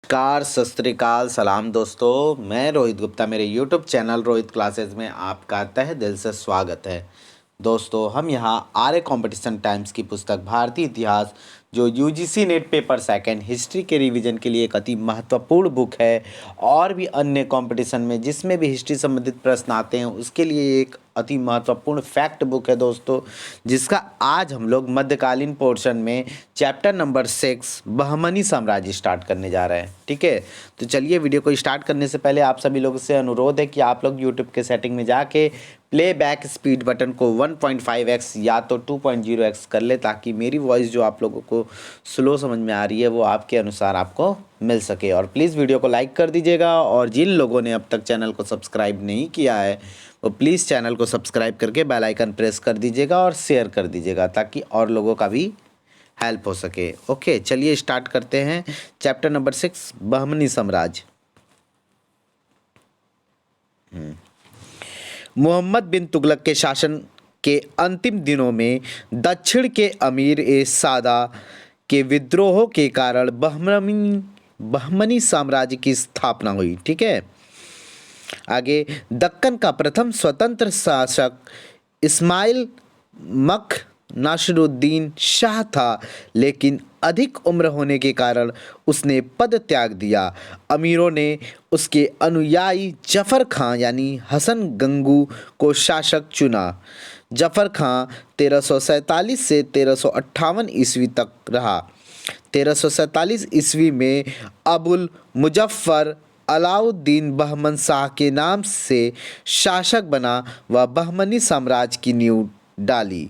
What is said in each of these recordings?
नमस्कार, सत श्री अकाल, सलाम दोस्तों। मैं रोहित गुप्ता, मेरे यूट्यूब चैनल रोहित क्लासेस में आपका तहे दिल से स्वागत है। दोस्तों, हम यहाँ आर्य कंपटीशन टाइम्स की पुस्तक भारतीय इतिहास जो UGC net paper second history के रिवीजन के लिए एक अति महत्वपूर्ण बुक है, और भी अन्य कंपटीशन में जिसमें भी हिस्ट्री संबंधित प्रश्न आते हैं उसके लिए एक अति महत्वपूर्ण फैक्ट बुक है दोस्तों, जिसका आज हम लोग मध्यकालीन पोर्शन में चैप्टर नंबर 6 बहमनी साम्राज्य स्टार्ट करने जा रहे हैं। ठीक है, तो चलिए वीडियो को स्टार्ट करने से पहले आप सभी लोगों से अनुरोध है कि आप लोग यूट्यूब के सेटिंग में जाके प्लेबैक स्पीड बटन को 1.5x या तो 2.0x कर ले, ताकि मेरी वॉइस जो आप लोगों को स्लो समझ में आ रही है वो आपके अनुसार आपको मिल सके। और प्लीज़ वीडियो को लाइक कर दीजिएगा, और जिन लोगों ने अब तक चैनल को सब्सक्राइब नहीं किया है वो प्लीज़ चैनल को सब्सक्राइब करके बेल आइकन प्रेस कर दीजिएगा और शेयर कर दीजिएगा, ताकि और लोगों का भी हेल्प हो सके। ओके, चलिए स्टार्ट करते हैं चैप्टर नंबर 6 बहमनी साम्राज्य। मोहम्मद बिन तुगलक के शासन के अंतिम दिनों में दक्षिण के अमीर ए सादा के विद्रोहों के कारण बहमनी साम्राज्य की स्थापना हुई। ठीक है, आगे दक्कन का प्रथम स्वतंत्र शासक इस्माइल मख नासिरुद्दीन शाह था, लेकिन अधिक उम्र होने के कारण उसने पद त्याग दिया। अमीरों ने उसके अनुयायी जफ़र खां यानी हसन गंगू को शासक चुना। जफ़र खां 1347 से 1358 ईस्वी तक रहा। 1347 ईस्वी में अबुल मुजफ्फर अलाउद्दीन बहमन शाह के नाम से शासक बना। वह बहमनी साम्राज्य की नींव डाली।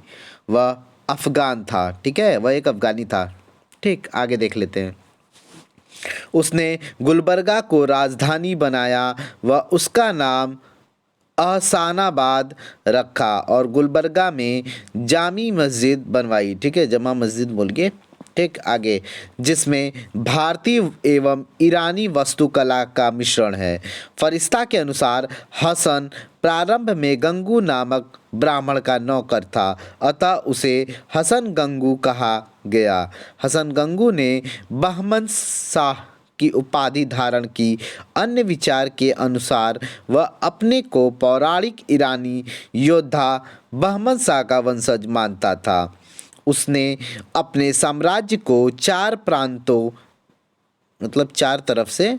वह अफ़गान था। ठीक है, वह एक अफ़गानी था। ठीक, आगे देख लेते हैं। उसने गुलबर्गा को राजधानी बनाया। वह उसका नाम अहसानाबाद रखा और गुलबर्गा में जामी मस्जिद बनवाई। ठीक है, जमा मस्जिद बोल के। ठीक, आगे जिसमें भारतीय एवं ईरानी वास्तुकला का मिश्रण है। फरिश्ता के अनुसार हसन प्रारंभ में गंगू नामक ब्राह्मण का नौकर था, अतः उसे हसन गंगू कहा गया। हसन गंगू ने बहमन शाह की उपाधि धारण की। अन्य विचार के अनुसार वह अपने को पौराणिक ईरानी योद्धा बहमन शाह का वंशज मानता था। उसने अपने साम्राज्य को 4 प्रांतों मतलब 4 तरफ से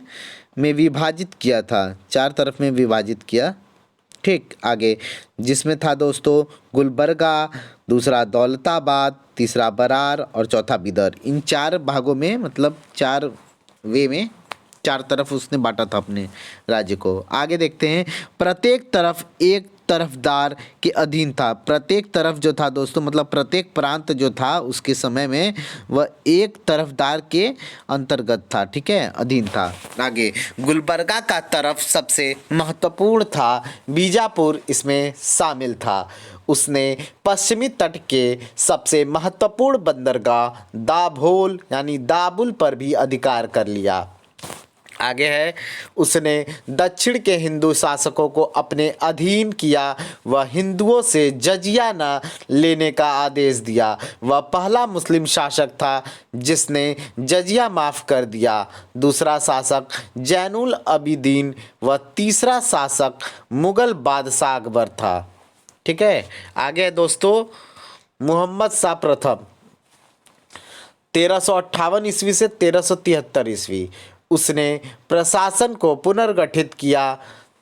में विभाजित किया था। 4 तरफ में विभाजित किया। ठीक, आगे जिसमें था दोस्तों गुलबर्गा, दूसरा दौलताबाद, तीसरा बरार और चौथा बिदर। इन 4 भागों में मतलब 4 वे में 4 तरफ उसने बांटा था अपने राज्य को। आगे देखते हैं। प्रत्येक तरफ एक तरफदार के अधीन था। प्रत्येक तरफ जो था दोस्तों मतलब प्रत्येक प्रांत जो था उसके समय में वह एक तरफदार के अंतर्गत था। ठीक है, अधीन था। आगे गुलबर्गा का तरफ सबसे महत्वपूर्ण था। बीजापुर इसमें शामिल था। उसने पश्चिमी तट के सबसे महत्वपूर्ण बंदरगाह दाभोल यानी दाबुल पर भी अधिकार कर लिया। आगे है, उसने दक्षिण के हिंदू शासकों को अपने अधीन किया। वह हिंदुओं से जजिया न लेने का आदेश दिया। वह पहला मुस्लिम शासक था जिसने जजिया माफ़ कर दिया। दूसरा शासक जैनुल अबिदीन व तीसरा शासक मुगल बादशाह अकबर था। ठीक है, आगे दोस्तों मोहम्मद शाह प्रथम 1358 ईस्वी से 1373 ईस्वी। उसने प्रशासन को पुनर्गठित किया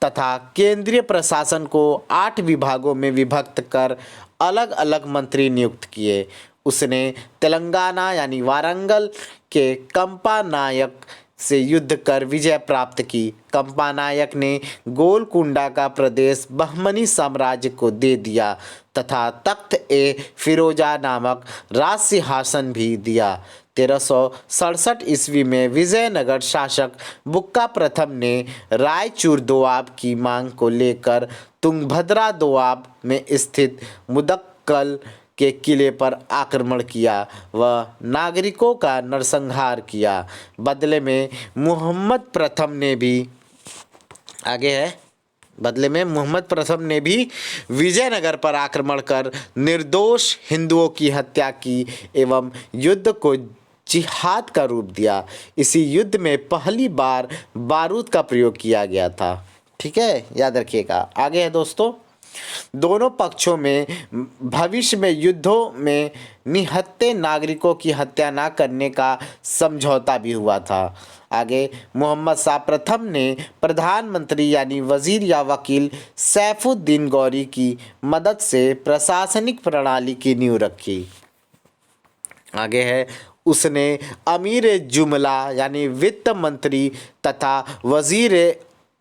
तथा केंद्रीय प्रशासन को 8 विभागों में विभक्त कर अलग अलग मंत्री नियुक्त किए। उसने तेलंगाना यानी वारंगल के कंपा नायक से युद्ध कर विजय प्राप्त की। कंपा नायक ने गोलकुंडा का प्रदेश बहमनी साम्राज्य को दे दिया तथा तख्त ए फिरोजा नामक राज सिंहासन भी दिया। 1367 ईस्वी में विजयनगर शासक बुक्का प्रथम ने रायचूर दोआब की मांग को लेकर तुंगभद्रा दोआब में स्थित मुदक्कल के किले पर आक्रमण किया। वह नागरिकों का नरसंहार किया। बदले में मोहम्मद प्रथम ने भी विजयनगर पर आक्रमण कर निर्दोष हिंदुओं की हत्या की एवं युद्ध को जिहाद का रूप दिया। इसी युद्ध में पहली बार बारूद का प्रयोग किया गया था। ठीक है, याद रखिएगा। आगे है दोस्तों, दोनों पक्षों में भविष्य में युद्धों में निहत्थे नागरिकों की हत्या न करने का समझौता भी हुआ था। आगे, मोहम्मद शाह प्रथम ने प्रधानमंत्री यानी वजीर या वकील सैफुद्दीन गौरी की मदद से प्रशासनिक प्रणाली की नींव रखी। आगे है, उसने अमीर जुमला यानी वित्त मंत्री तथा वजीर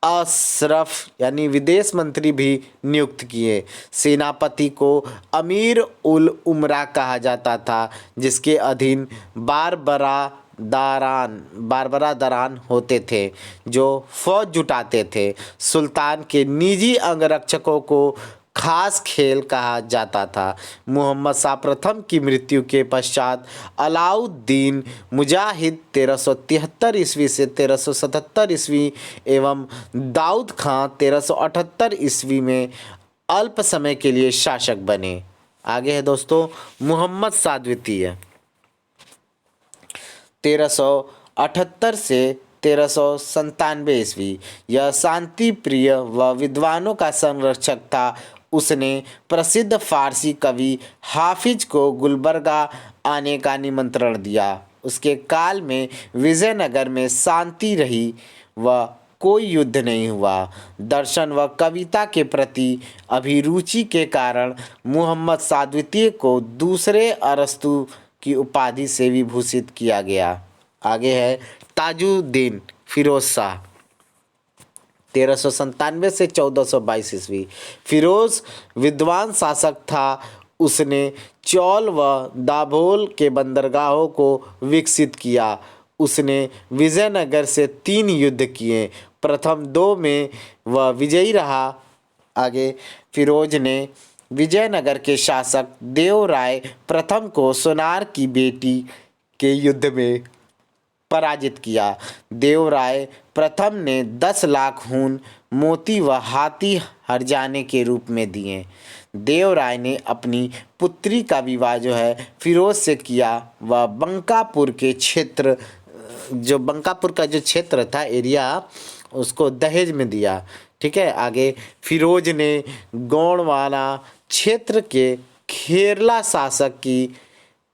अशरफ यानी विदेश मंत्री भी नियुक्त किए। सेनापति को अमीर उल उमरा कहा जाता था, जिसके अधीन बारबरा दरान होते थे जो फौज जुटाते थे। सुल्तान के निजी अंगरक्षकों को खास खेल कहा जाता था। मोहम्मद शाह प्रथम की मृत्यु के पश्चात अलाउद्दीन मुजाहिद 1373 ईस्वी से 1377 ईस्वी एवं दाऊद खां 1378 ईस्वी में अल्प समय के लिए शासक बने। आगे है दोस्तों, मोहम्मद शाह द्वितीय 1378 से 1397 ईस्वी। यह शांति प्रिय व विद्वानों का संरक्षक था। उसने प्रसिद्ध फारसी कवि हाफिज को गुलबर्गा आने का निमंत्रण दिया। उसके काल में विजयनगर में शांति रही व कोई युद्ध नहीं हुआ। दर्शन व कविता के प्रति अभिरुचि के कारण मोहम्मद शाह द्वितीय को दूसरे अरस्तु की उपाधि से विभूषित किया गया। आगे है, ताजुद्दीन फिरोज शाह 1397 से 1422 ईस्वी। फिरोज विद्वान शासक था। उसने चौल व दाभोल के बंदरगाहों को विकसित किया। उसने विजयनगर से 3 युद्ध किए। प्रथम 2 में वह विजयी रहा। आगे, फिरोज ने विजयनगर के शासक देवराय प्रथम को सोनार की बेटी के युद्ध में पराजित किया। देवराय प्रथम ने 10 लाख खून, मोती व हाथी हर्जाने के रूप में दिए। देवराय ने अपनी पुत्री का विवाह जो है फिरोज से किया। वह बंकापुर के क्षेत्र बंकापुर का जो क्षेत्र था एरिया, उसको दहेज में दिया। ठीक है। आगे, फिरोज ने गोंडवाना क्षेत्र के खेरला शासक की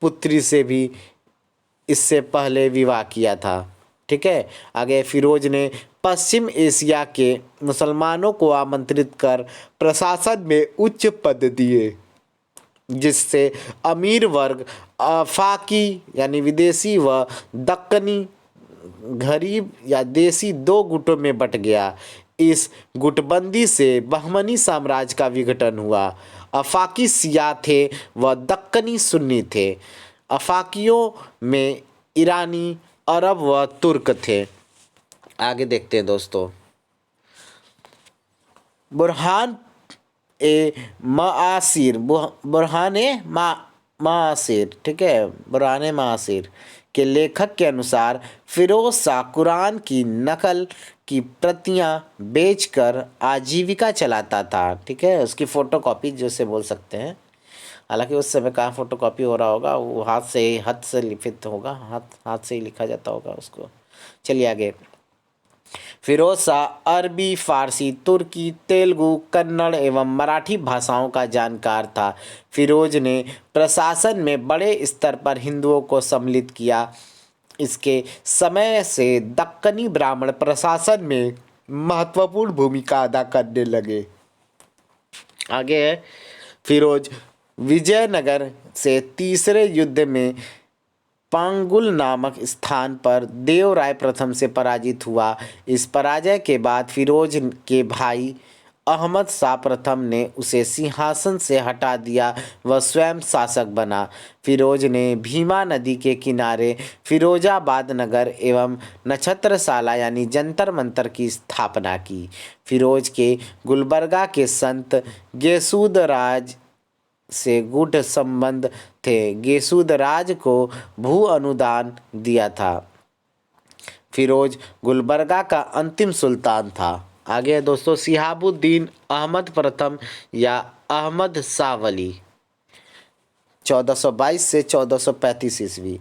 पुत्री से भी इससे पहले विवाह किया था। ठीक है। आगे, फिरोज ने पश्चिम एशिया के मुसलमानों को आमंत्रित कर प्रशासन में उच्च पद दिए, जिससे अमीर वर्ग आफाकी यानी विदेशी व दक्कनी गरीब या देसी 2 गुटों में बट गया। इस गुटबंदी से बहमनी साम्राज्य का विघटन हुआ। आफाकी शिया थे व दक्कनी सुन्नी थे। आफाकियों में ईरानी, अरब व तुर्क थे। आगे देखते हैं दोस्तों, बुरहान ए मासिर, ठीक है, बुरहान मासिर के लेखक के अनुसार फिरोज शाह कुरान की नकल की प्रतियां बेचकर आजीविका चलाता था। ठीक है, उसकी फ़ोटोकॉपी जैसे बोल सकते हैं। हालांकि उस समय कहाँ फ़ोटोकॉपी हो रहा होगा, वो हाथ से लिखित होगा, हाथ से ही लिखा जाता होगा उसको। चलिए आगे। फिरोज शाह अरबी, फारसी, तुर्की, तेलुगु, कन्नड़ एवं मराठी भाषाओं का जानकार था। फिरोज ने प्रशासन में बड़े स्तर पर हिंदुओं को सम्मिलित किया। इसके समय से दक्कनी ब्राह्मण प्रशासन में महत्वपूर्ण भूमिका अदा करने लगे। आगे है, फिरोज विजयनगर से तीसरे युद्ध में पांगुल नामक स्थान पर देवराय प्रथम से पराजित हुआ। इस पराजय के बाद फिरोज के भाई अहमद शाह प्रथम ने उसे सिंहासन से हटा दिया व स्वयं शासक बना। फिरोज ने भीमा नदी के किनारे फिरोजाबाद नगर एवं नक्षत्रशाला यानी जंतर मंतर की स्थापना की। फिरोज के गुलबर्गा के संत गेसूदराज से गूढ़ संबंध थे। गेसूदराज को भू अनुदान दिया था। फिरोज गुलबर्गा का अंतिम सुल्तान था। आगे दोस्तों, शिहाबुद्दीन अहमद प्रथम या अहमद शाह वली 1422 से 1435 ईस्वी।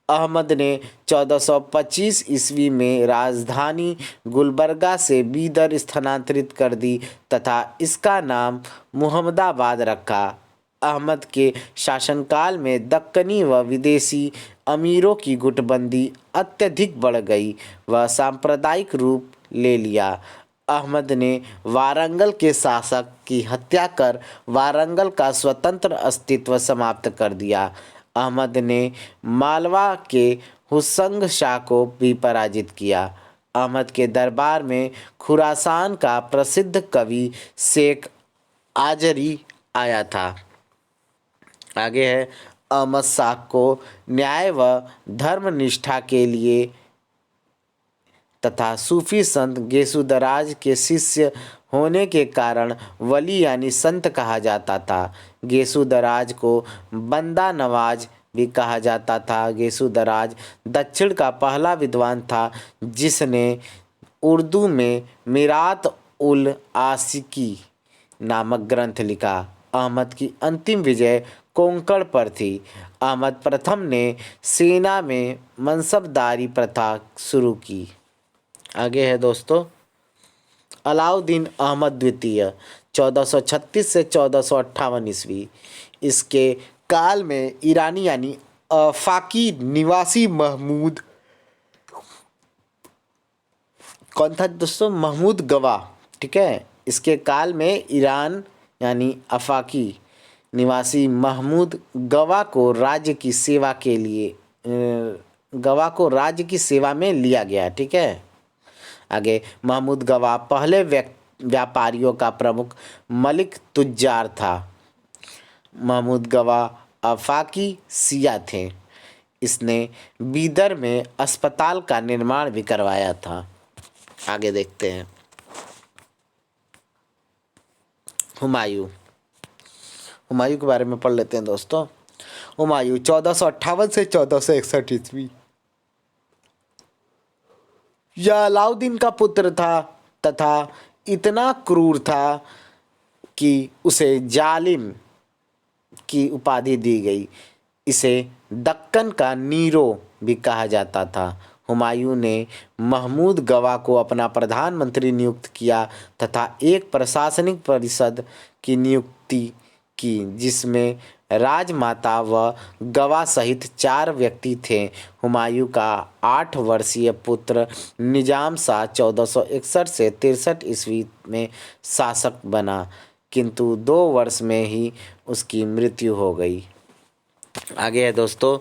अहमद ने 1425 ईस्वी में राजधानी गुलबर्गा से बीदर स्थानांतरित कर दी तथा इसका नाम मुहम्मदाबाद रखा। अहमद के शासनकाल में दक्कनी व विदेशी अमीरों की गुटबंदी अत्यधिक बढ़ गई व सांप्रदायिक रूप ले लिया। अहमद ने वारंगल के शासक की हत्या कर वारंगल का स्वतंत्र अस्तित्व समाप्त कर दिया। अहमद ने मालवा के हुसंग शाह को भी पराजित किया। अहमद के दरबार में खुरासान का प्रसिद्ध कवि शेख आजरी आया था। आगे है, अहमद शाह को न्याय व धर्मनिष्ठा के लिए तथा सूफी संत गेसुदराज के शिष्य होने के कारण वली यानी संत कहा जाता था। गेसुदराज को बंदा नवाज भी कहा जाता था। गेसुदराज दक्षिण का पहला विद्वान था जिसने उर्दू में मिरात उल आशिकी नामक ग्रंथ लिखा। अहमद की अंतिम विजय कोंकण पर थी। अहमद प्रथम ने सेना में मनसबदारी प्रथा शुरू की। आगे है दोस्तों, अलाउद्दीन अहमद द्वितीय 1436 से 1458 ईस्वी। इसके काल में ईरानी यानी आफाकी निवासी महमूद, कौन था दोस्तों? महमूद गवा, ठीक है। इसके काल में ईरान यानी आफाकी निवासी महमूद गवा को राज्य की सेवा के लिए गवा को राज्य की सेवा में लिया गया, ठीक है। आगे, महमूद गवा पहले व्यापारियों का प्रमुख मलिक तुज्जार था। महमूद गवा आफाकी शिया थे। इसने बीदर में अस्पताल का निर्माण भी करवाया था। आगे देखते हैं, हुमायूं। हुमायूं के बारे में पढ़ लेते हैं दोस्तों। हुमायूं 1458 से 1461 ईस्वी। यह अलाउद्दीन का पुत्र था तथा इतना क्रूर था कि उसे जालिम की उपाधि दी गई। इसे दक्कन का नीरो भी कहा जाता था। हुमायूं ने महमूद गवा को अपना प्रधानमंत्री नियुक्त किया तथा एक प्रशासनिक परिषद की नियुक्ति की जिसमें राजमाता व गवा सहित 4 व्यक्ति थे। हुमायूं का 8 वर्षीय पुत्र निजाम शाह 1461 से 63 ईस्वी में शासक बना, किंतु 2 वर्ष में ही उसकी मृत्यु हो गई। आगे है दोस्तों,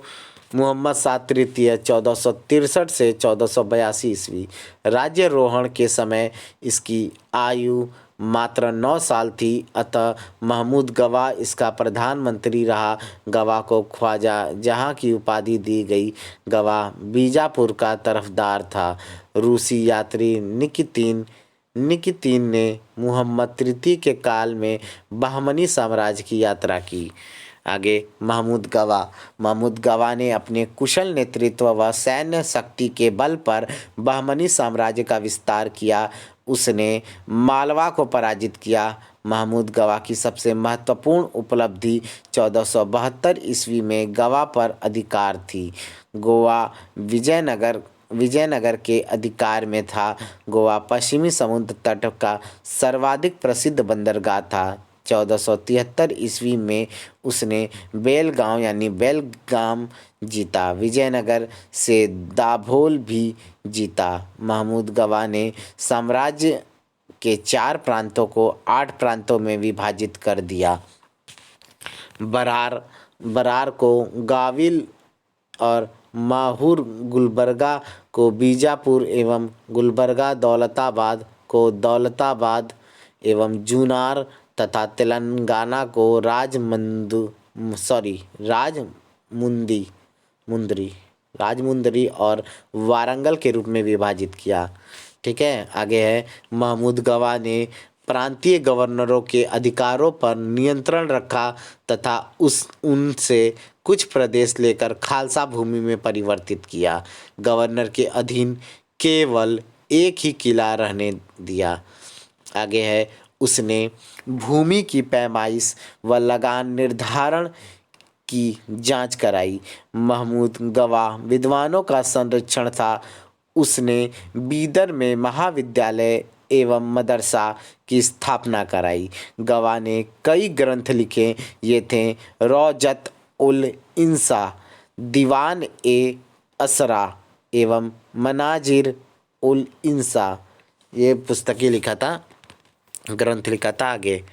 मुहम्मद शाह तृतीय 1463 से 1482 ईस्वी। राज्यारोहण के समय इसकी आयु मात्र 9 साल थी, अतः महमूद गवा इसका प्रधानमंत्री रहा। गवा को ख्वाजा जहाँ की उपाधि दी गई। गवा बीजापुर का तरफदार था। रूसी यात्री निकितीन ने मुहम्मद तृतीय के काल में बहमनी साम्राज्य की यात्रा की। आगे, महमूद गवा ने अपने कुशल नेतृत्व व सैन्य शक्ति के बल पर बहमनी साम्राज्य का विस्तार किया। उसने मालवा को पराजित किया। महमूद गवा की सबसे महत्वपूर्ण उपलब्धि 1472 ईस्वी में गवा पर अधिकार थी। गोवा विजयनगर के अधिकार में था। गोवा पश्चिमी समुद्र तट का सर्वाधिक प्रसिद्ध बंदरगाह था। 1473 ईस्वी में उसने बेलगाम जीता। विजयनगर से दाभोल भी जीता। महमूद गवा ने साम्राज्य के 4 प्रांतों को 8 प्रांतों में विभाजित कर दिया। बरार को गाविल और माहुर गुलबर्गा को बीजापुर एवं गुलबर्गा दौलताबाद को दौलताबाद एवं जूनार तथा तेलंगाना को राजमुंदरी और वारंगल के रूप में विभाजित किया। ठीक है। आगे है, महमूद गवा ने प्रांतीय गवर्नरों के अधिकारों पर नियंत्रण रखा तथा उनसे कुछ प्रदेश लेकर खालसा भूमि में परिवर्तित किया। गवर्नर के अधीन केवल एक ही किला रहने दिया। आगे है, उसने भूमि की पैमाइश व लगान निर्धारण की जांच कराई। महमूद गवाह विद्वानों का संरक्षण था। उसने बीदर में महाविद्यालय एवं मदरसा की स्थापना कराई। गवाह ने कई ग्रंथ लिखे। ये थे रौजत उल इंसा, दीवान ए असरा एवं मनाजिर उल इंसा। ये पुस्तकें लिखा था, ग्रंथ लिखा था। आगे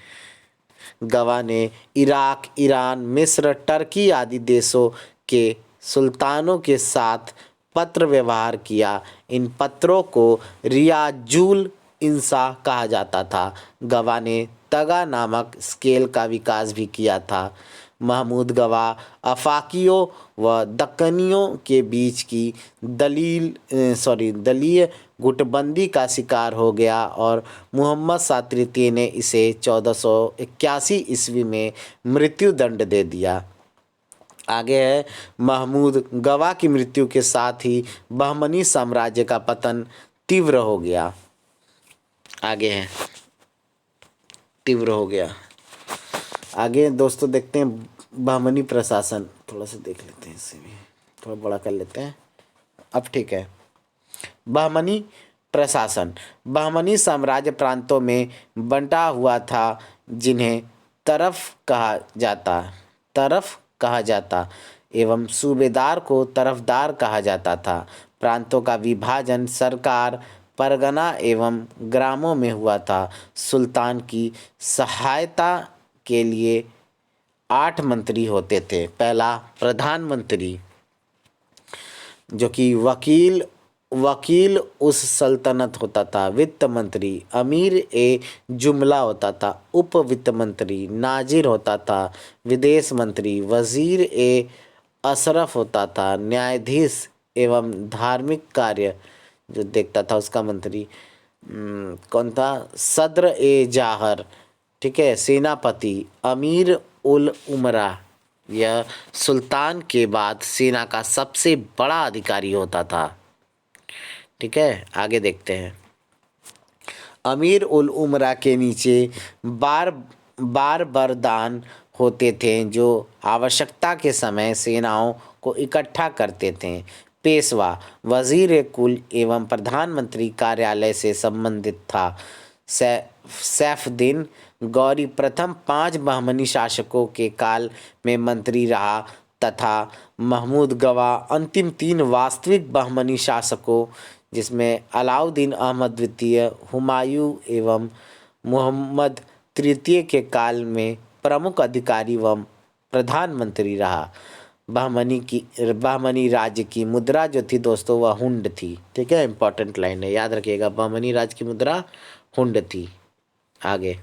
गवाह ने इराक, ईरान, मिस्र, टर्की आदि देशों के सुल्तानों के साथ पत्र व्यवहार किया। इन पत्रों को रियाजुल इंसा कहा जाता था। गवाह ने तगा नामक स्केल का विकास भी किया था। महमूद गवाह अफाकियों व दक्कनियों के बीच की दलीय गुटबंदी का शिकार हो गया और मुहम्मद शाह तृतीय ने इसे 1481 ईस्वी में मृत्यु दंड दे दिया। आगे है महमूद गवाह की मृत्यु के साथ ही बहमनी साम्राज्य का पतन तीव्र हो गया। आगे है तीव्र हो गया। आगे दोस्तों देखते हैं बहमनी प्रशासन, थोड़ा सा देख लेते हैं, इसे भी थोड़ा बड़ा कर लेते हैं। अब ठीक है। बहमनी प्रशासन बहमनी साम्राज्य प्रांतों में बंटा हुआ था, जिन्हें तरफ कहा जाता एवं सूबेदार को तरफदार कहा जाता था। प्रांतों का विभाजन सरकार, परगना एवं ग्रामों में हुआ था। सुल्तान की सहायता के लिए 8 मंत्री होते थे। पहला प्रधानमंत्री, जो कि वकील उस सल्तनत होता था। वित्त मंत्री अमीर ए जुमला होता था। उप वित्त मंत्री नाजिर होता था। विदेश मंत्री वजीर ए अशरफ होता था। न्यायाधीश एवं धार्मिक कार्य जो देखता था उसका मंत्री कौन था? सद्र ए जाहर। ठीक है। सेनापति अमीर उल उमरा, यह सुल्तान के बाद सेना का सबसे बड़ा अधिकारी होता था। ठीक है। आगे देखते हैं। अमीर उल उमरा के नीचे बरदान होते थे, जो आवश्यकता के समय सेनाओं को इकट्ठा करते थे। पेशवा वजीर कुल एवं प्रधानमंत्री कार्यालय से संबंधित था। सैफुद्दीन गौरी प्रथम 5 बहमनी शासकों के काल में मंत्री रहा तथा महमूद गवाह अंतिम 3 वास्तविक बहमनी शासकों, जिसमें अलाउद्दीन अहमद द्वितीय, हुमायूं एवं मुहम्मद तृतीय के काल में प्रमुख अधिकारी एवं प्रधानमंत्री रहा। बहमनी राज्य की मुद्रा जो थी दोस्तों वह हुंड थी। ठीक है। इंपॉर्टेंट लाइन है, याद रखिएगा। बहमनी राज्य की मुद्रा हुंड थी। आगे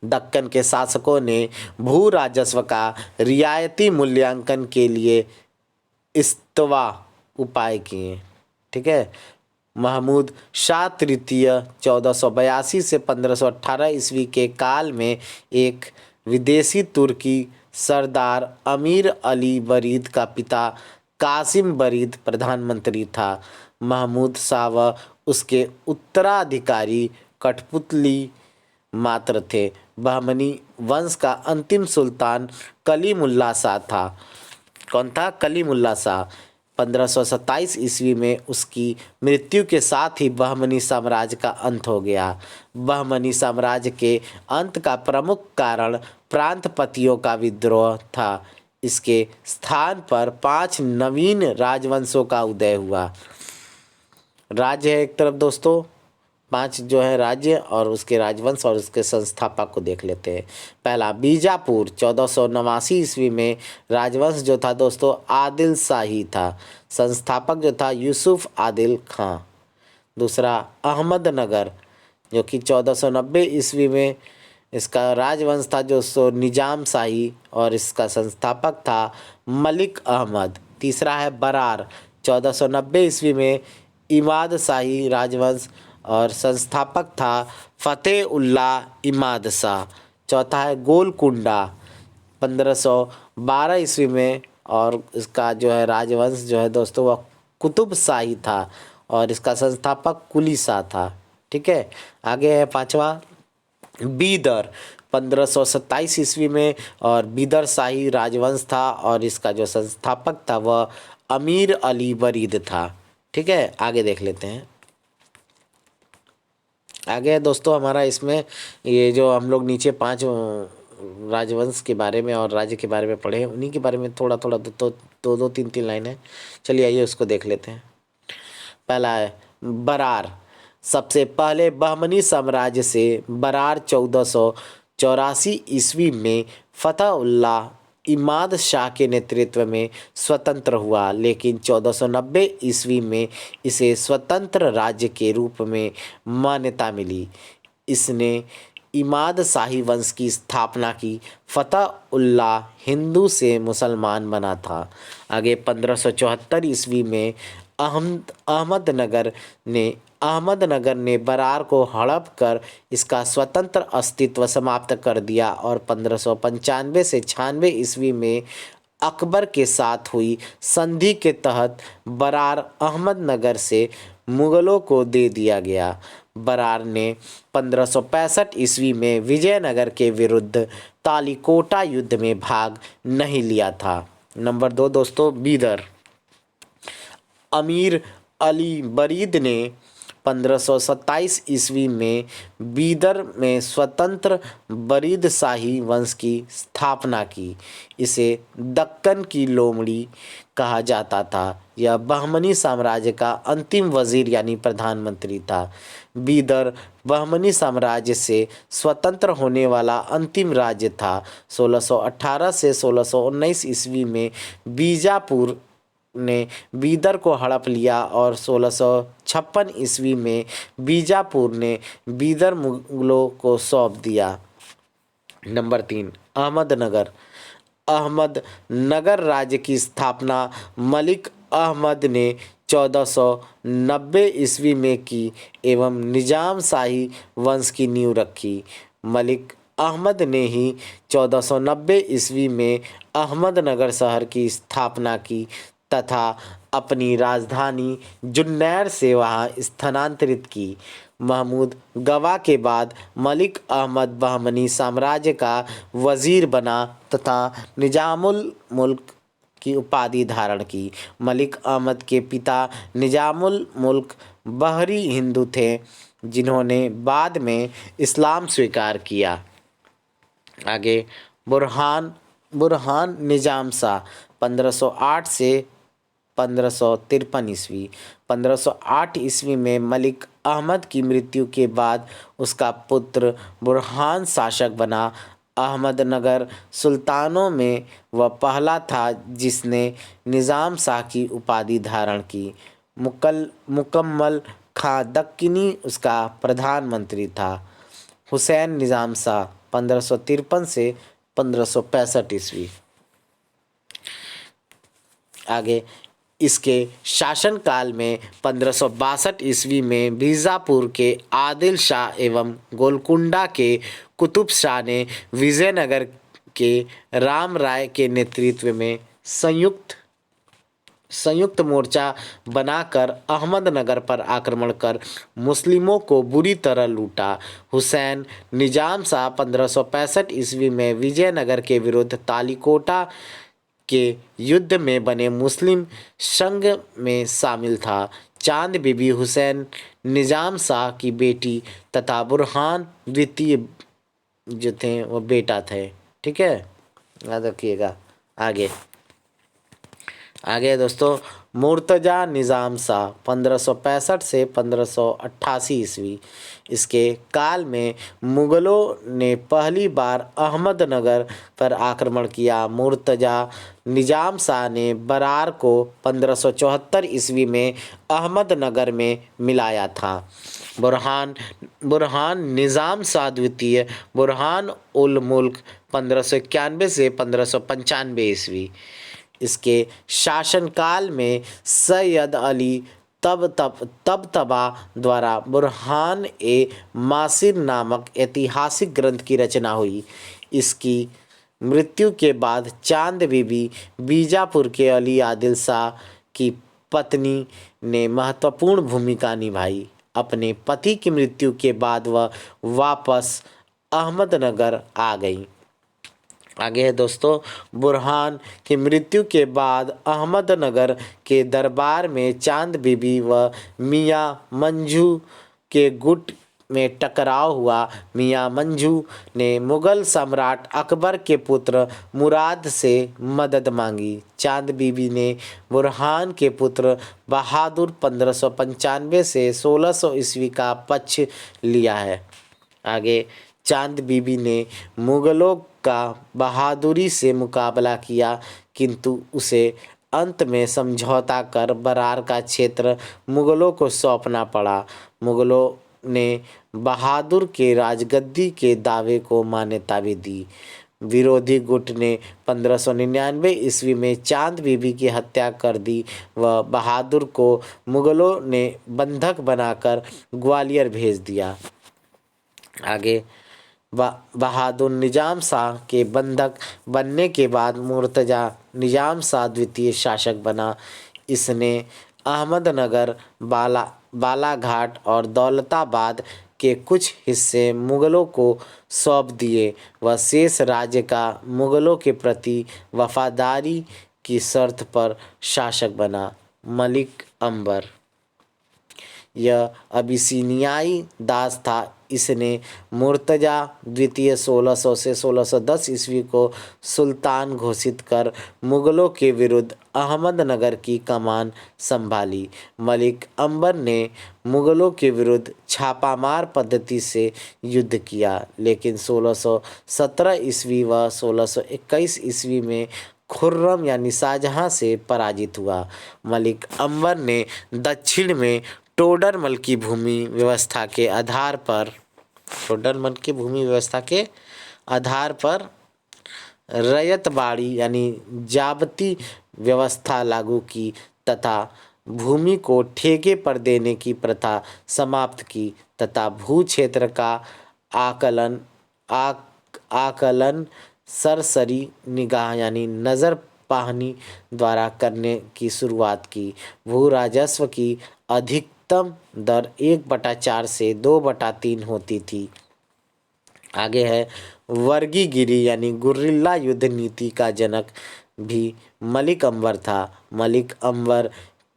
दक्कन के शासकों ने भू राजस्व का रियायती मूल्यांकन के लिए इस्तवा उपाय किए। ठीक है। महमूद शाह तृतीय 1482 से 1518 ईस्वी के काल में एक विदेशी तुर्की सरदार अमीर अली बरीद का पिता कासिम बरीद प्रधानमंत्री था। महमूद शाह व उसके उत्तराधिकारी कठपुतली मात्र थे। बहमनी वंश का अंतिम सुल्तान कलीमुल्ला शाह था। कौन था? कलीमुल्ला शाह। 1527 ईस्वी में उसकी मृत्यु के साथ ही बहमनी साम्राज्य का अंत हो गया। बहमनी साम्राज्य के अंत का प्रमुख कारण प्रांतपतियों का विद्रोह था। इसके स्थान पर 5 नवीन राजवंशों का उदय हुआ। राज्य है एक तरफ दोस्तों, 5 जो है राज्य और उसके राजवंश और उसके संस्थापक को देख लेते हैं। पहला बीजापुर 1489 ईस्वी में राजवंश जो था दोस्तों आदिल शाही था। संस्थापक जो था यूसुफ आदिल खां। दूसरा अहमदनगर जो कि 1490 ईस्वी में इसका राजवंश था जो निजाम शाही और इसका संस्थापक था मलिक अहमद। तीसरा है बरार 1490 ईस्वी में इमाद शाही राजवंश और संस्थापक था फ़तेह उल्लाह इमाद शाह। चौथा है गोलकुंडा 1512 ईस्वी में और इसका जो है राजवंश जो है दोस्तों वह कुतुब शाही था और इसका संस्थापक कुली शाह था। ठीक है। आगे है 5वां बीदर 1527 ईस्वी में, और बीदर शाही राजवंश था और इसका जो संस्थापक था वह अमीर अली बरीद था। ठीक है, आगे देख लेते हैं। आगे दोस्तों हमारा इसमें ये जो हम लोग नीचे 5 राजवंश के बारे में और राज्य के बारे में पढ़े हैं, उन्हीं के बारे में थोड़ा थोड़ा दो 3 लाइन है। चलिए आइए उसको देख लेते हैं। पहला है बरार। सबसे पहले बहमनी साम्राज्य से बरार 1484 ईस्वी में फतहुल्लाह इमाद शाह के नेतृत्व में स्वतंत्र हुआ, लेकिन 1490 ईस्वी में इसे स्वतंत्र राज्य के रूप में मान्यता मिली। इसने इमाद शाही वंश की स्थापना की। फतहुल्लाह हिंदू से मुसलमान बना था। आगे 1574 ईस्वी में अहमदनगर ने बरार को हड़प कर इसका स्वतंत्र अस्तित्व समाप्त कर दिया और 1595 से 96 ईस्वी में अकबर के साथ हुई संधि के तहत बरार अहमदनगर से मुगलों को दे दिया गया। बरार ने 1565 ईस्वी में विजयनगर के विरुद्ध तालीकोटा युद्ध में भाग नहीं लिया था। नंबर 2 दोस्तों बीदर। अमीर अली बरीद ने 1527 ईस्वी में बीदर में स्वतंत्र बरीद शाही वंश की स्थापना की। इसे दक्कन की लोमड़ी कहा जाता था। यह बहमनी साम्राज्य का अंतिम वजीर यानी प्रधानमंत्री था। बीदर बहमनी साम्राज्य से स्वतंत्र होने वाला अंतिम राज्य था। 1618 से 1619 ईस्वी में बीजापुर ने बीदर को हड़प लिया और 1656 ईस्वी में बीजापुर ने बीदर मुगलों को सौंप दिया। नंबर 3 अहमदनगर। अहमदनगर राज्य की स्थापना मलिक अहमद ने 1490 ईस्वी में की एवं निजाम शाही वंश की नींव रखी। मलिक अहमद ने ही 1490 ईस्वी में अहमदनगर शहर की स्थापना की तथा अपनी राजधानी जुन्नैर से वहां स्थानांतरित की। महमूद गवा के बाद मलिक अहमद बहमनी साम्राज्य का वजीर बना तथा निजामुल मुल्क की उपाधि धारण की। मलिक अहमद के पिता निजामुल मुल्क बहरी हिंदू थे जिन्होंने बाद में इस्लाम स्वीकार किया। आगे बुरहान निजाम शाह 1508 से 1553 ईस्वी। 1508 ईस्वी में मलिक अहमद की मृत्यु के बाद उसका पुत्र बुरहान शासक बना। अहमदनगर सुल्तानों में वह पहला था जिसने निज़ाम शाह की उपाधि धारण की। मुकम्मल खां दक्कनी उसका प्रधानमंत्री था। हुसैन निज़ाम शाह 1553 से 1565 ईस्वी। आगे इसके शासनकाल में 1562 ईस्वी में बीजापुर के आदिल शाह एवं गोलकुंडा के कुतुब शाह ने विजयनगर के राम राय के नेतृत्व में संयुक्त मोर्चा बनाकर अहमदनगर पर आक्रमण कर मुस्लिमों को बुरी तरह लूटा। हुसैन निजाम शाह 1565 ईस्वी में विजयनगर के विरुद्ध तालीकोटा के युद्ध में बने मुस्लिम संघ में शामिल था। चांद बीबी हुसैन निजाम शाह की बेटी तथा बुरहान द्वितीय जो थे वो बेटा थे। ठीक है, याद रखिएगा। आगे दोस्तों मुर्तजा निज़ाम शाह 1565 से 1588 ईस्वी। इसके काल में मुगलों ने पहली बार अहमदनगर पर आक्रमण किया। मुर्तजा निज़ाम शाह ने बरार को 1574 ईस्वी में अहमदनगर में मिलाया था। बुरहान निज़ाम शाह द्वितीय बुरहान उल मुल्क 1591 से 1595 ईस्वी। इसके शासनकाल में सैयद अली तबतबा द्वारा बुरहान ए मासिर नामक ऐतिहासिक ग्रंथ की रचना हुई। इसकी मृत्यु के बाद चांद बीबी बीजापुर के अली आदिल शाह की पत्नी ने महत्वपूर्ण भूमिका निभाई। अपने पति की मृत्यु के बाद वह वापस अहमदनगर आ गई। आगे है दोस्तों, बुरहान की मृत्यु के बाद अहमदनगर के दरबार में चांद बीबी व मियाँ मंजू के गुट में टकराव हुआ। मियाँ मंजू ने मुगल सम्राट अकबर के पुत्र मुराद से मदद मांगी। चांद बीबी ने बुरहान के पुत्र बहादुर 1595 से 1600 ईस्वी का पक्ष लिया है। आगे, चांद बीबी ने मुगलों का बहादुरी से मुकाबला किया, किंतु उसे अंत में समझौता कर बरार का क्षेत्र मुगलों को सौंपना पड़ा। मुगलों ने बहादुर के राजगद्दी के दावे को मान्यता भी दी। विरोधी गुट ने 1599 ईस्वी में चांद बीबी की हत्या कर दी व बहादुर को मुगलों ने बंधक बनाकर ग्वालियर भेज दिया। आगे, बहादुर निजाम शाह के बंधक बनने के बाद मुर्तज़ा निजाम शाह द्वितीय शासक बना। इसने अहमदनगर, बालाघाट और दौलताबाद के कुछ हिस्से मुगलों को सौंप दिए व शेष राज्य का मुगलों के प्रति वफादारी की शर्त पर शासक बना। मलिक अंबर, यह अबिसिनियाई दास था। इसने मुर्तज़ा द्वितीय 1600 से 1610 ईस्वी को सुल्तान घोषित कर मुगलों के विरुद्ध अहमदनगर की कमान संभाली। मलिक अंबर ने मुगलों के विरुद्ध छापामार पद्धति से युद्ध किया, लेकिन 1617 ईस्वी व 1621 ईस्वी में खुर्रम यानी शाहजहां से पराजित हुआ। मलिक अंबर ने दक्षिण में टोडरमल की भूमि व्यवस्था के आधार पर रयतबाड़ी यानी जाबती व्यवस्था लागू की तथा भूमि को ठेके पर देने की प्रथा समाप्त की तथा भू क्षेत्र का आकलन सरसरी निगाह यानी नज़र पाहनी द्वारा करने की शुरुआत की। भू राजस्व की अधिकतम दर 1/4 से 2/3 होती थी। आगे है, वर्गीगिरी यानी गुर्रिल्ला युद्ध नीति का जनक भी मलिक अंबर था। मलिक अंबर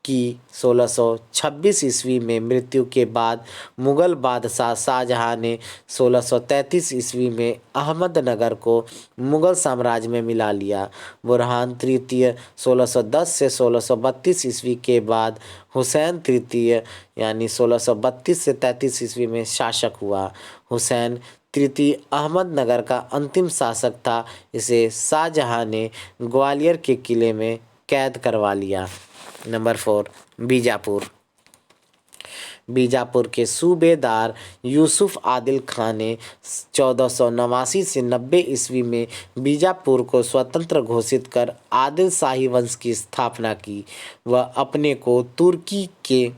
की 1626 ईस्वी में मृत्यु के बाद मुगल बादशाह शाहजहां ने 1633 ईस्वी में अहमदनगर को मुगल साम्राज्य में मिला लिया। बुरहान तृतीय 1610 से 1632 ईस्वी के बाद हुसैन तृतीय यानी 1632 से 33 ईस्वी में शासक हुआ। हुसैन तृतीय अहमदनगर का अंतिम शासक था। इसे शाहजहां ने ग्वालियर के किले में कैद करवा लिया। नंबर 4, बीजापुर। बीजापुर के सूबेदार यूसुफ आदिल खान ने 1489 से 90 ईस्वी में बीजापुर को स्वतंत्र घोषित कर आदिल शाही वंश की स्थापना की। वह अपने को तुर्की के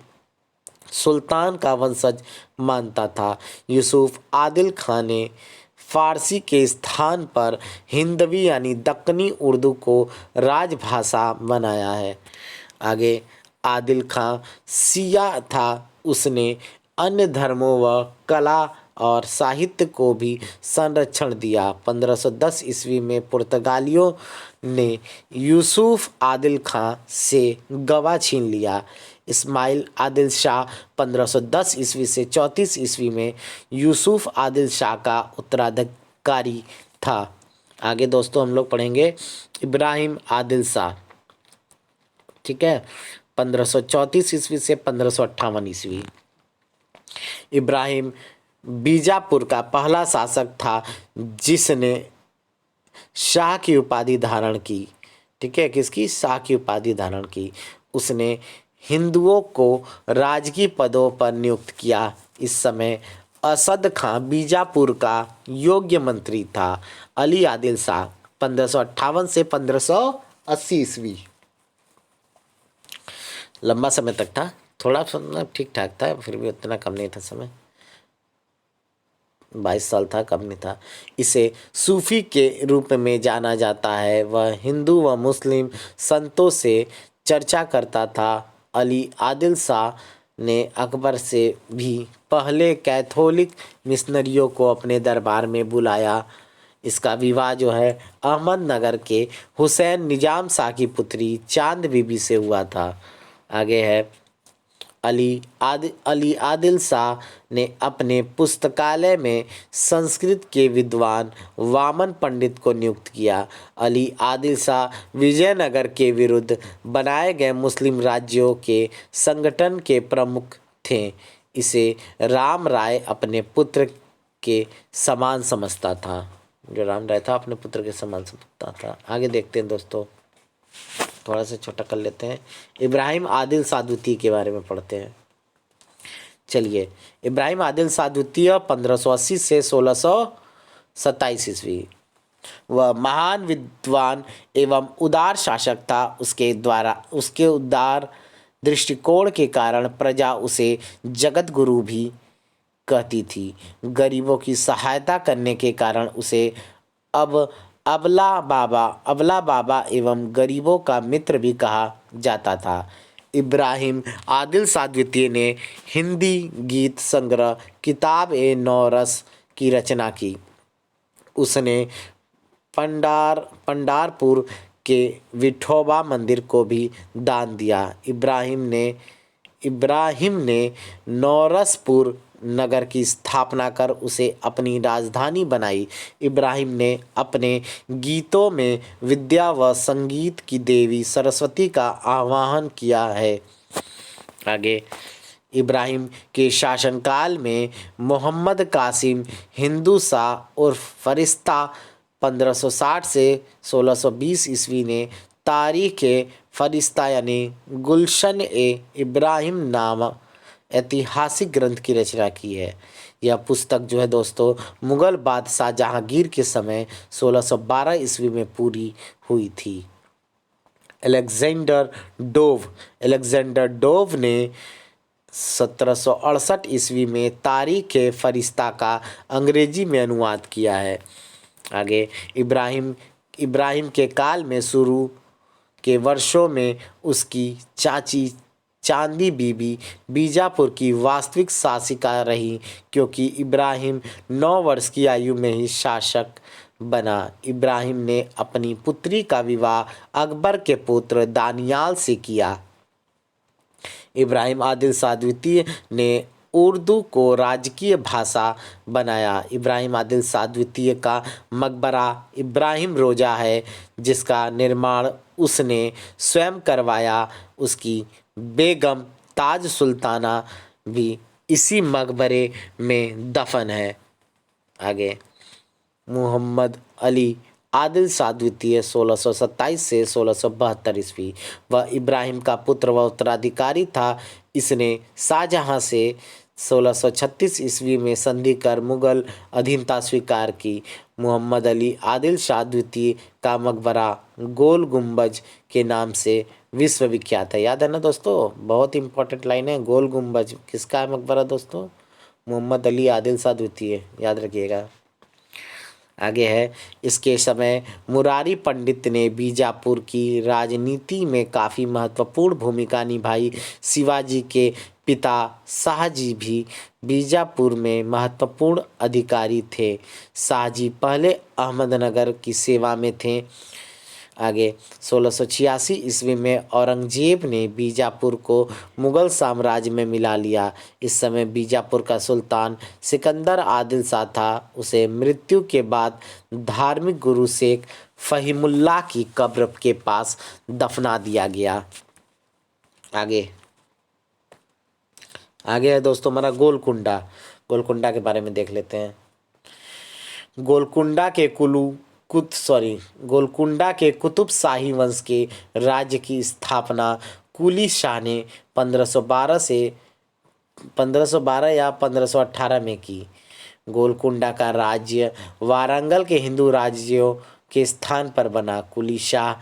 सुल्तान का वंशज मानता था। यूसुफ आदिल खान ने फारसी के स्थान पर हिंदवी यानी दक्कनी उर्दू को राजभाषा बनाया है। आगे, आदिल खां शिया था। उसने अन्य धर्मों व कला और साहित्य को भी संरक्षण दिया। 1510 ईस्वी में पुर्तगालियों ने यूसुफ आदिल खां से गवा छीन लिया। इस्माइल आदिल शाह 1510 ईस्वी से 34 ईस्वी में यूसुफ आदिल शाह का उत्तराधिकारी था। आगे दोस्तों हम लोग पढ़ेंगे इब्राहिम आदिल शाह। ठीक है, 1534 ईस्वी से 1558 ईस्वी। इब्राहिम बीजापुर का पहला शासक था जिसने शाह की उपाधि धारण की। ठीक है, किसकी? शाह की उपाधि धारण की। उसने हिंदुओं को राजकीय पदों पर नियुक्त किया। इस समय असद खां बीजापुर का योग्य मंत्री था। अली आदिल शाह 1558 से 1580 ईस्वी। लंबा समय तक था, थोड़ा सा ठीक ठाक था, फिर भी उतना कम नहीं था समय, 22 साल था, कम नहीं था। इसे सूफी के रूप में जाना जाता है। वह हिंदू व मुस्लिम संतों से चर्चा करता था। अली आदिल शाह ने अकबर से भी पहले कैथोलिक मिशनरियों को अपने दरबार में बुलाया। इसका विवाह जो है अहमदनगर के हुसैन निजाम शाह की पुत्री चांद बीबी से हुआ था। आगे है अली आदिल शाह ने अपने पुस्तकालय में संस्कृत के विद्वान वामन पंडित को नियुक्त किया। अली आदिल शाह विजयनगर के विरुद्ध बनाए गए मुस्लिम राज्यों के संगठन के प्रमुख थे। इसे राम राय अपने पुत्र के समान समझता था। जो राम राय था अपने पुत्र के समान समझता था। आगे देखते हैं दोस्तों, थोड़ा सा छोटा कर लेते हैं। इब्राहिम आदिल शाह द्वितीय के बारे में पढ़ते हैं। चलिए, इब्राहिम आदिल शाह द्वितीय 1580 से 1627 ईस्वी। वह महान विद्वान एवं उदार शासक था। उसके उदार दृष्टिकोण के कारण प्रजा उसे जगत गुरु भी कहती थी। गरीबों की सहायता करने के कारण उसे अब अबला बाबा एवं गरीबों का मित्र भी कहा जाता था। इब्राहिम आदिल शाह द्वितीय ने हिंदी गीत संग्रह किताब ए नौरस की रचना की। उसने पंडारपुर के विठोबा मंदिर को भी दान दिया। इब्राहिम ने नौरसपुर नगर की स्थापना कर उसे अपनी राजधानी बनाई। इब्राहिम ने अपने गीतों में विद्या व संगीत की देवी सरस्वती का आह्वान किया है। आगे, इब्राहिम के शासनकाल में मोहम्मद कासिम हिंदू शाह उर्फ फरिश्ता 1560 से 1620 ईस्वी ने तारीख फरिश्ता यानी गुलशन ए इब्राहिम नाम ऐतिहासिक ग्रंथ की रचना की है। यह पुस्तक जो है दोस्तों मुगल बादशाह जहांगीर के समय 1612 ईस्वी में पूरी हुई थी। अलेक्जेंडर डोव ने 1768 ईस्वी में तारीख फरिश्ता का अंग्रेजी में अनुवाद किया है। आगे, इब्राहिम के काल में शुरू के वर्षों में उसकी चाची चांदी बीबी बीजापुर की वास्तविक शासिका रही, क्योंकि इब्राहिम 9 वर्ष की आयु में ही शासक बना। इब्राहिम ने अपनी पुत्री का विवाह अकबर के पुत्र दानियाल से किया। इब्राहिम आदिल शाह द्वितीय ने उर्दू को राजकीय भाषा बनाया। इब्राहिम आदिल शाह द्वितीय का मकबरा इब्राहिम रोजा है, जिसका निर्माण उसने स्वयं करवाया। उसकी बेगम ताज सुल्ताना भी इसी मकबरे में दफन है। आगे, मोहम्मद अली आदिल शाह द्वितीय 1627 से 1672 ईस्वी। वह इब्राहिम का पुत्र व उत्तराधिकारी था। इसने शाहजहां से 1636 ईस्वी में संधि कर मुगल अधीनता स्वीकार की। मोहम्मद अली आदिल शाह द्वितीय का मकबरा गोल गुंबज के नाम से विश्वविख्यात है। याद है ना दोस्तों, बहुत इंपॉर्टेंट लाइन है। गोल गुंबज किसका है मकबरा दोस्तों? मोहम्मद अली आदिल शाह द्वितीय, याद रखिएगा। आगे है, इसके समय मुरारी पंडित ने बीजापुर की राजनीति में काफ़ी महत्वपूर्ण भूमिका निभाई। शिवाजी के पिता शाहजी भी बीजापुर में महत्वपूर्ण अधिकारी थे। शाहजी पहले अहमदनगर की सेवा में थे। आगे, 1686 ईस्वी में औरंगजेब ने बीजापुर को मुगल साम्राज्य में मिला लिया। इस समय बीजापुर का सुल्तान सिकंदर आदिल शाह था। उसे मृत्यु के बाद धार्मिक गुरु शेख फहीमुल्लाह की कब्र के पास दफना दिया गया। आगे है दोस्तों हमारा गोलकुंडा के बारे में देख लेते हैं। गोलकुंडा के कुतुब शाही वंश के राज्य की स्थापना कुली शाह ने 1512 या 1518 में की। गोलकुंडा का राज्य वारंगल के हिंदू राज्यों के स्थान पर बना। कुली शाह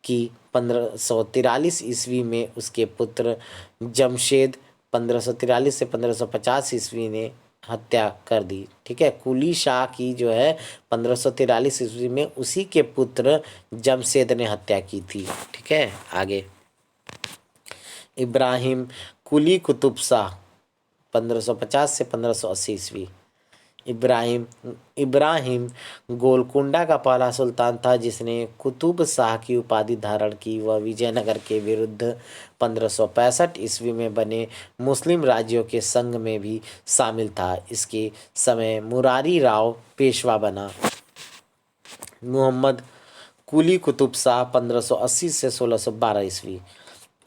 की 1543 ईस्वी में उसके पुत्र जमशेद 1543 से 1550 ईस्वी ने हत्या कर दी। ठीक है, कुली शाह की जो है 1543 ईस्वी में उसी के पुत्र जमशेद ने हत्या की थी। ठीक है, आगे, इब्राहिम कुली कुतुब शाह 1550 से 1580 ईस्वी। इब्राहिम गोलकुंडा का पहला सुल्तान था जिसने कुतुब शाह की उपाधि धारण की। वह विजयनगर के विरुद्ध 1565 ईस्वी में बने मुस्लिम राज्यों के संघ में भी शामिल था। इसके समय मुरारी राव पेशवा बना। मोहम्मद कुली कुतुब शाह 1580 से 1612 ईस्वी।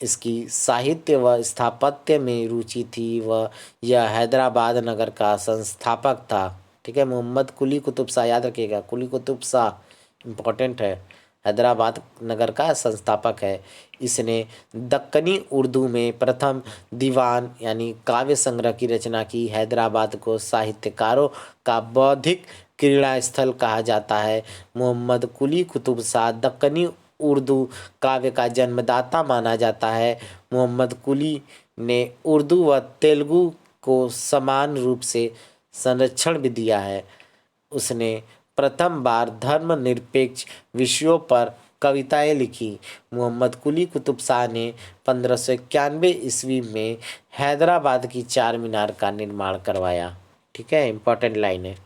इसकी साहित्य व स्थापत्य में रुचि थी। वह यह हैदराबाद नगर का संस्थापक था। ठीक है, मोहम्मद कुली कुतुब शाह, याद रखिएगा, कुली कुतुब शाह इम्पोर्टेंट है, हैदराबाद नगर का संस्थापक है। इसने दक्कनी उर्दू में प्रथम दीवान यानी काव्य संग्रह की रचना की। हैदराबाद को साहित्यकारों का बौद्धिक क्रीड़ा स्थल कहा जाता है। मोहम्मद कुली कुतुब शाह दक्कनी उर्दू काव्य का जन्मदाता माना जाता है। मोहम्मद कुली ने उर्दू व तेलुगु को समान रूप से संरक्षण भी दिया है। उसने प्रथम बार धर्मनिरपेक्ष विषयों पर कविताएं लिखी। मोहम्मद कुली कुतुब शाह ने 1591 ईस्वी में हैदराबाद की चार मीनार का निर्माण करवाया। ठीक है, इंपॉर्टेंट लाइन है।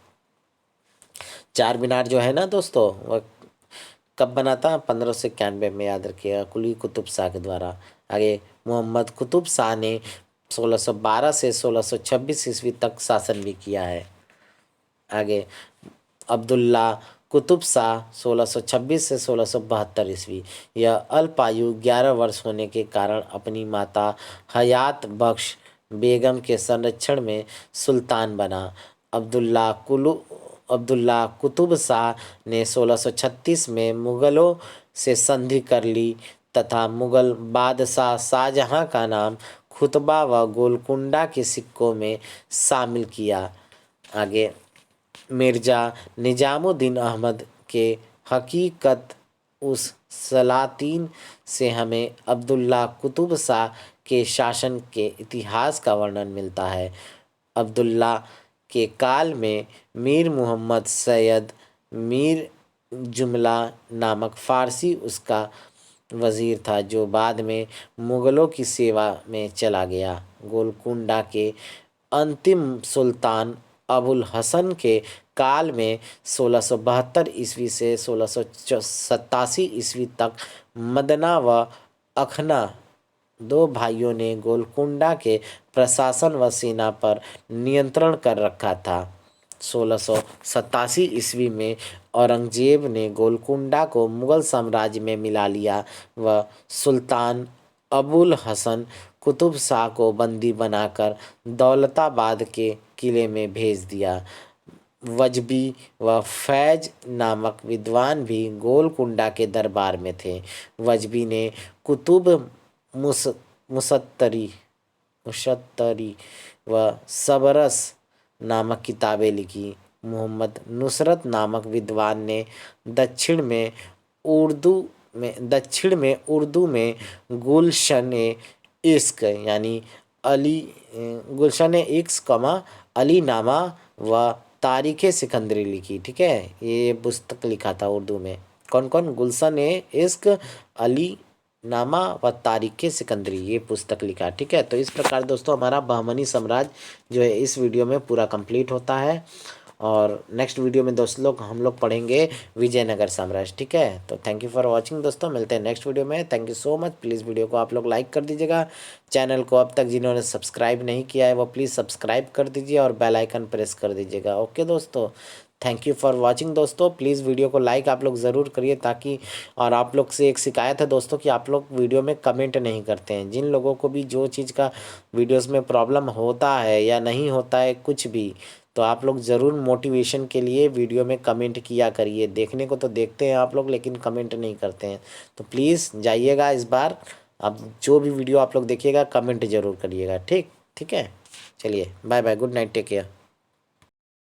चार मीनार जो है ना दोस्तों, वह कब बना था? 1591 में, याद रखिएगा, कुली कुतुब शाह के द्वारा। आगे, मोहम्मद कुतुब शाह ने 1612 से 1626 ईस्वी तक शासन भी किया है। आगे, अब्दुल्ला कुतुब शाह 1626 से 1672 ईस्वी। यह अल्पायु 11 वर्ष होने के कारण अपनी माता हयात बख्श बेगम के संरक्षण में सुल्तान बना। अब्दुल्ला कुतुब शाह ने 1636 में मुग़लों से संधि कर ली तथा मुग़ल बादशाह शाहजहां का नाम खुतबा व गोलकुंडा के सिक्कों में शामिल किया। आगे, मिर्ज़ा निजामुद्दीन अहमद के हकीकत उस सलातीन से हमें अब्दुल्ला कुतुब शाह के शासन के इतिहास का वर्णन मिलता है। अब्दुल्ला के काल में मीर मुहम्मद सैयद मीर जुमला नामक फ़ारसी उसका वज़ीर था, जो बाद में मुग़लों की सेवा में चला गया। गोलकुंडा के अंतिम सुल्तान अबुल हसन के काल में 1672 ईस्वी से 1687 ईस्वी तक मदना व अखना दो भाइयों ने गोलकुंडा के प्रशासन व सेना पर नियंत्रण कर रखा था। 1687 ईस्वी में औरंगजेब ने गोलकुंडा को मुग़ल साम्राज्य में मिला लिया व सुल्तान अबुल हसन कुतुब शाह को बंदी बनाकर दौलताबाद के किले में भेज दिया। वजबी व फैज नामक विद्वान भी गोलकुंडा के दरबार में थे। वजबी ने कुतुब मुसत्तरी व सबरस नामक किताबें लिखी। मोहम्मद नुसरत नामक विद्वान ने दक्षिण में उर्दू में गुलशन इश्क यानी गुलशन इश्क अली नामा व तारीख़ सिकंदरी लिखी। ठीक है, ये पुस्तक लिखा था उर्दू में। कौन कौन? गुलशन इश्क, अली नामा व तारीख़ सिकंदरी, ये पुस्तक लिखा। ठीक है, तो इस प्रकार दोस्तों हमारा बहमनी साम्राज्य जो है इस वीडियो में पूरा कंप्लीट होता है। और नेक्स्ट वीडियो में दोस्तों हम लोग पढ़ेंगे विजयनगर साम्राज्य। ठीक है, तो थैंक यू फॉर वॉचिंग दोस्तों, मिलते हैं नेक्स्ट वीडियो में। Thank you so much. Please video को आप लोग लाइक कर दीजिएगा। चैनल को अब तक जिन्होंने सब्सक्राइब नहीं किया है वो प्लीज़ सब्सक्राइब कर दीजिए और बेल आइकन प्रेस कर दीजिएगा। ओके दोस्तों, थैंक यू फॉर वॉचिंग दोस्तों। प्लीज़ वीडियो को लाइक आप लोग ज़रूर करिए ताकि, और आप लोग से एक शिकायत है दोस्तों कि आप लोग वीडियो में कमेंट नहीं करते हैं। जिन लोगों को भी जो चीज़ का वीडियोस में प्रॉब्लम होता है या नहीं होता है कुछ भी, तो आप लोग ज़रूर मोटिवेशन के लिए वीडियो में कमेंट किया करिए। देखने को तो देखते हैं आप लोग लेकिन कमेंट नहीं करते हैं, तो प्लीज़ जाइएगा इस बार, अब जो भी वीडियो आप लोग देखिएगा कमेंट ज़रूर करिएगा। ठीक है, चलिए bye bye, good night, take care.